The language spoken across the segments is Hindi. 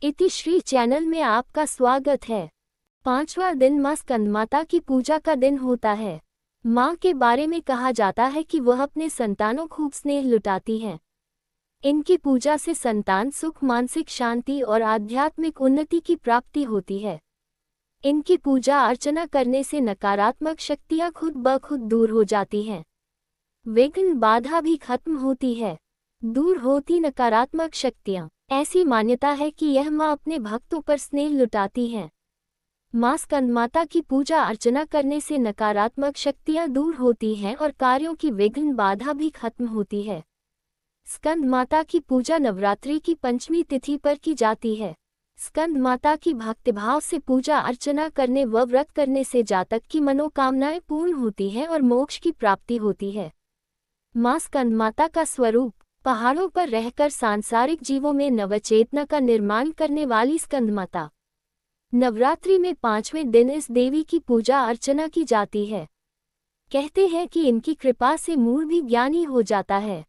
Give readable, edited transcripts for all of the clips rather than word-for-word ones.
इति श्री चैनल में आपका स्वागत है। पांचवा दिन माँ स्कंदमाता की पूजा का दिन होता है। माँ के बारे में कहा जाता है कि वह अपने संतानों खूब स्नेह लुटाती हैं। इनकी पूजा से संतान सुख, मानसिक शांति और आध्यात्मिक उन्नति की प्राप्ति होती है। इनकी पूजा अर्चना करने से नकारात्मक शक्तियाँ खुद ब खुद दूर हो जाती हैं। विघ्न बाधा भी खत्म होती है। दूर होती नकारात्मक शक्तियाँ। ऐसी मान्यता है कि यह माँ अपने भक्तों पर स्नेह लुटाती हैं। माँ स्कंदमाता की पूजा अर्चना करने से नकारात्मक शक्तियाँ दूर होती हैं और कार्यों की विघ्न बाधा भी खत्म होती है। स्कंदमाता की पूजा नवरात्रि की पंचमी तिथि पर की जाती है। स्कंदमाता की भक्तिभाव से पूजा अर्चना करने व व्रत करने से जातक की मनोकामनाएं पूर्ण होती हैं और मोक्ष की प्राप्ति होती है। माँ स्कंदमाता का स्वरूप। पहाड़ों पर रहकर सांसारिक जीवों में नवचेतना का निर्माण करने वाली स्कंदमाता। नवरात्रि में 5वें दिन इस देवी की पूजा अर्चना की जाती है। कहते हैं कि इनकी कृपा से मूढ़ भी ज्ञानी हो जाता है।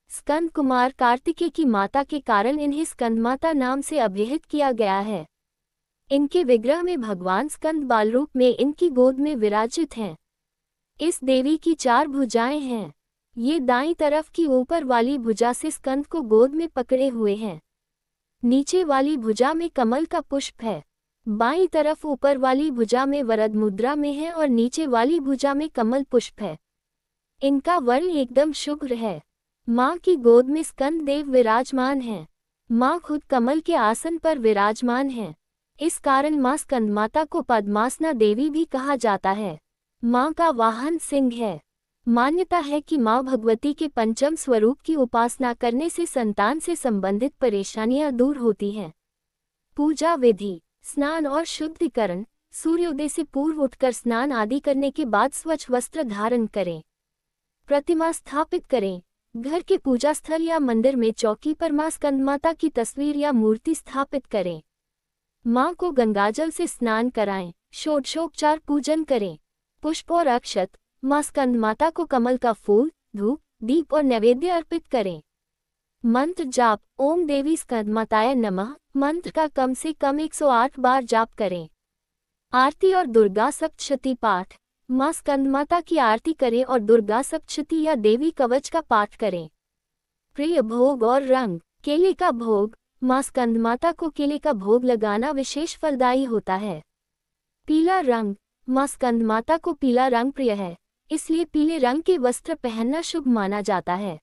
स्कंद कुमार कार्तिकेय की माता के कारण इन्हें स्कंदमाता नाम से अभिहित किया गया है। इनके विग्रह में भगवान स्कंद बालरूप में इनकी गोद में विराजित हैं। इस देवी की 4 भुजाएं हैं। ये दाईं तरफ की ऊपर वाली भुजा से स्कंद को गोद में पकड़े हुए हैं। नीचे वाली भुजा में कमल का पुष्प है। बाईं तरफ ऊपर वाली भुजा में वरद मुद्रा में है और नीचे वाली भुजा में कमल पुष्प है। इनका वर्ण एकदम शुभ है। माँ की गोद में स्कंद देव विराजमान हैं। माँ खुद कमल के आसन पर विराजमान हैं। इस कारण माँ स्कंदमाता को पद्मासना देवी भी कहा जाता है। माँ का वाहन सिंह है। मान्यता है कि माँ भगवती के पंचम स्वरूप की उपासना करने से संतान से संबंधित परेशानियां दूर होती हैं। पूजा विधि। स्नान और शुद्धिकरण। सूर्योदय से पूर्व उठकर स्नान आदि करने के बाद स्वच्छ वस्त्र धारण करें। प्रतिमा स्थापित करें। घर के पूजा स्थल या मंदिर में चौकी पर माँ स्कंदमाता की तस्वीर या मूर्ति स्थापित करें। माँ को गंगाजल से स्नान कराएं। षोडशोपचार पूजन करें। पुष्प और अक्षत। माँ स्कंदमाता को कमल का फूल, धूप, दीप और नैवेद्य अर्पित करें। मंत्र जाप। ओम देवी स्कंदमाताय नमः मंत्र का कम से कम 108 बार जाप करें। आरती और दुर्गा सप्तशती पाठ। माँ स्कंदमाता की आरती करें और दुर्गा सप्तशती या देवी कवच का पाठ करें। प्रिय भोग और रंग। केले का भोग। माँ स्कंदमाता को केले का भोग लगाना विशेष फलदायी होता है। पीला रंग। माँ स्कंदमाता को पीला रंग प्रिय है, इसलिए पीले रंग के वस्त्र पहनना शुभ माना जाता है।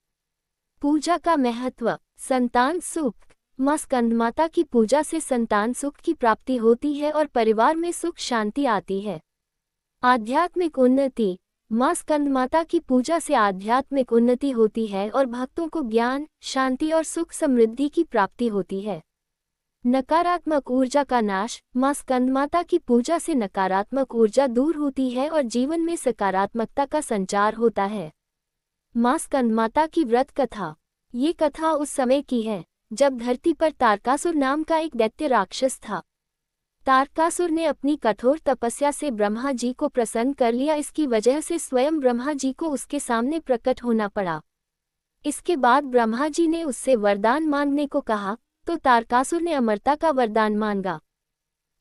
पूजा का महत्व। संतान सुख। माँ स्कंदमाता की पूजा से संतान सुख की प्राप्ति होती है और परिवार में सुख शांति आती है। आध्यात्मिक उन्नति। माँ स्कंदमाता की पूजा से आध्यात्मिक उन्नति होती है और भक्तों को ज्ञान, शांति और सुख समृद्धि की प्राप्ति होती है। नकारात्मक ऊर्जा का नाश। माँ स्कंदमाता की पूजा से नकारात्मक ऊर्जा दूर होती है और जीवन में सकारात्मकता का संचार होता है। माँ स्कंदमाता की व्रत कथा। ये कथा उस समय की है जब धरती पर तारकासुर नाम का एक दैत्य राक्षस था। तारकासुर ने अपनी कठोर तपस्या से ब्रह्मा जी को प्रसन्न कर लिया। इसकी वजह से स्वयं ब्रह्मा जी को उसके सामने प्रकट होना पड़ा। इसके बाद ब्रह्मा जी ने उससे वरदान मांगने को कहा तो तारकासुर ने अमरता का वरदान मांगा।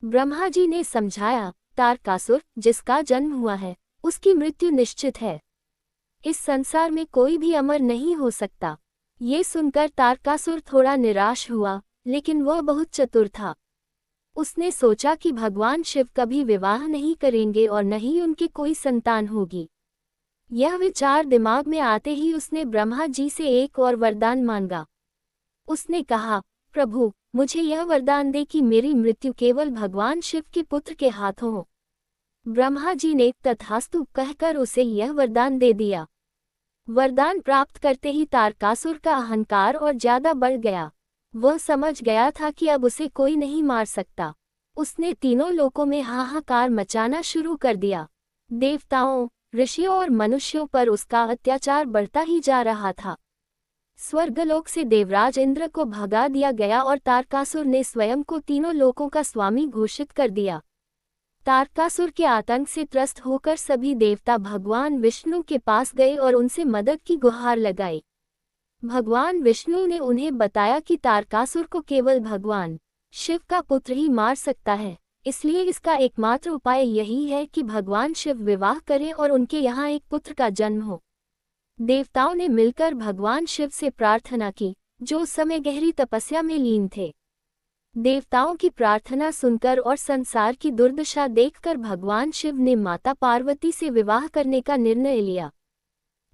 ब्रह्मा जी ने समझाया, तारकासुर, जिसका जन्म हुआ है उसकी मृत्यु निश्चित है। इस संसार में कोई भी अमर नहीं हो सकता। ये सुनकर तारकासुर थोड़ा निराश हुआ, लेकिन वह बहुत चतुर था। उसने सोचा कि भगवान शिव कभी विवाह नहीं करेंगे और न ही उनकी कोई संतान होगी। यह विचार दिमाग में आते ही उसने ब्रह्मा जी से एक और वरदान मांगा। उसने कहा, प्रभु, मुझे यह वरदान दे कि मेरी मृत्यु केवल भगवान शिव के पुत्र के हाथों हो। ब्रह्मा जी ने तथास्तु कहकर उसे यह वरदान दे दिया। वरदान प्राप्त करते ही तारकासुर का अहंकार और ज्यादा बढ़ गया। वह समझ गया था कि अब उसे कोई नहीं मार सकता। उसने तीनों लोकों में हाहाकार मचाना शुरू कर दिया। देवताओं, ऋषियों और मनुष्यों पर उसका अत्याचार बढ़ता ही जा रहा था। स्वर्गलोक से देवराज इंद्र को भगा दिया गया और तारकासुर ने स्वयं को तीनों लोकों का स्वामी घोषित कर दिया। तारकासुर के आतंक से त्रस्त होकर सभी देवता भगवान विष्णु के पास गए और उनसे मदद की गुहार लगाई। भगवान विष्णु ने उन्हें बताया कि तारकासुर को केवल भगवान शिव का पुत्र ही मार सकता है, इसलिए इसका एकमात्र उपाय यही है कि भगवान शिव विवाह करें और उनके यहाँ एक पुत्र का जन्म हो। देवताओं ने मिलकर भगवान शिव से प्रार्थना की, जो उस समय गहरी तपस्या में लीन थे। देवताओं की प्रार्थना सुनकर और संसार की दुर्दशा देखकर भगवान शिव ने माता पार्वती से विवाह करने का निर्णय लिया।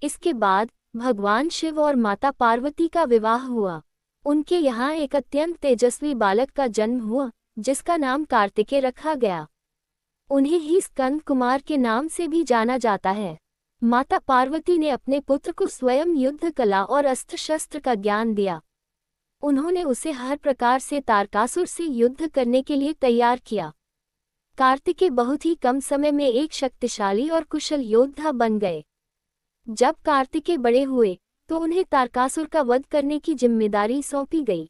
इसके बाद भगवान शिव और माता पार्वती का विवाह हुआ। उनके यहाँ एक अत्यंत तेजस्वी बालक का जन्म हुआ, जिसका नाम कार्तिकेय रखा गया। उन्हें ही स्कंद कुमार के नाम से भी जाना जाता है। माता पार्वती ने अपने पुत्र को स्वयं युद्ध कला और अस्त्र शस्त्र का ज्ञान दिया। उन्होंने उसे हर प्रकार से तारकासुर से युद्ध करने के लिए तैयार किया। कार्तिकेय बहुत ही कम समय में एक शक्तिशाली और कुशल योद्धा बन गए। जब कार्तिकेय बड़े हुए तो उन्हें तारकासुर का वध करने की जिम्मेदारी सौंपी गई।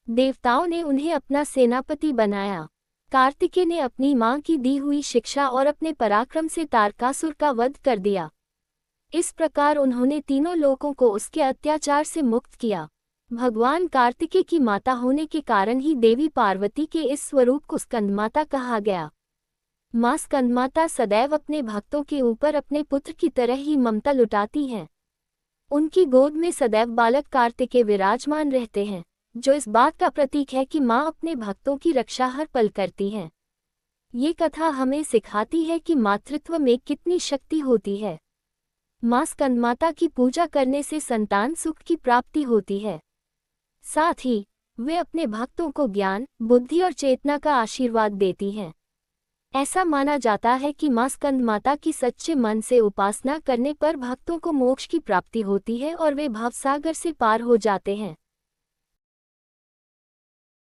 देवताओं ने उन्हें अपना सेनापति बनाया। कार्तिकेय ने अपनी मां की दी हुई शिक्षा और अपने पराक्रम से तारकासुर का वध कर दिया। इस प्रकार उन्होंने तीनों लोगों को उसके अत्याचार से मुक्त किया। भगवान कार्तिकेय की माता होने के कारण ही देवी पार्वती के इस स्वरूप को स्कंदमाता कहा गया। मां स्कंदमाता सदैव अपने भक्तों के ऊपर अपने पुत्र की तरह ही ममता लुटाती हैं। उनकी गोद में सदैव बालक कार्तिकेय विराजमान रहते हैं, जो इस बात का प्रतीक है कि मां अपने भक्तों की रक्षा हर पल करती हैं। ये कथा हमें सिखाती है कि मातृत्व में कितनी शक्ति होती है। मां स्कंदमाता की पूजा करने से संतान सुख की प्राप्ति होती है। साथ ही वे अपने भक्तों को ज्ञान, बुद्धि और चेतना का आशीर्वाद देती हैं। ऐसा माना जाता है कि मां स्कंदमाता की सच्चे मन से उपासना करने पर भक्तों को मोक्ष की प्राप्ति होती है और वे भवसागर से पार हो जाते हैं।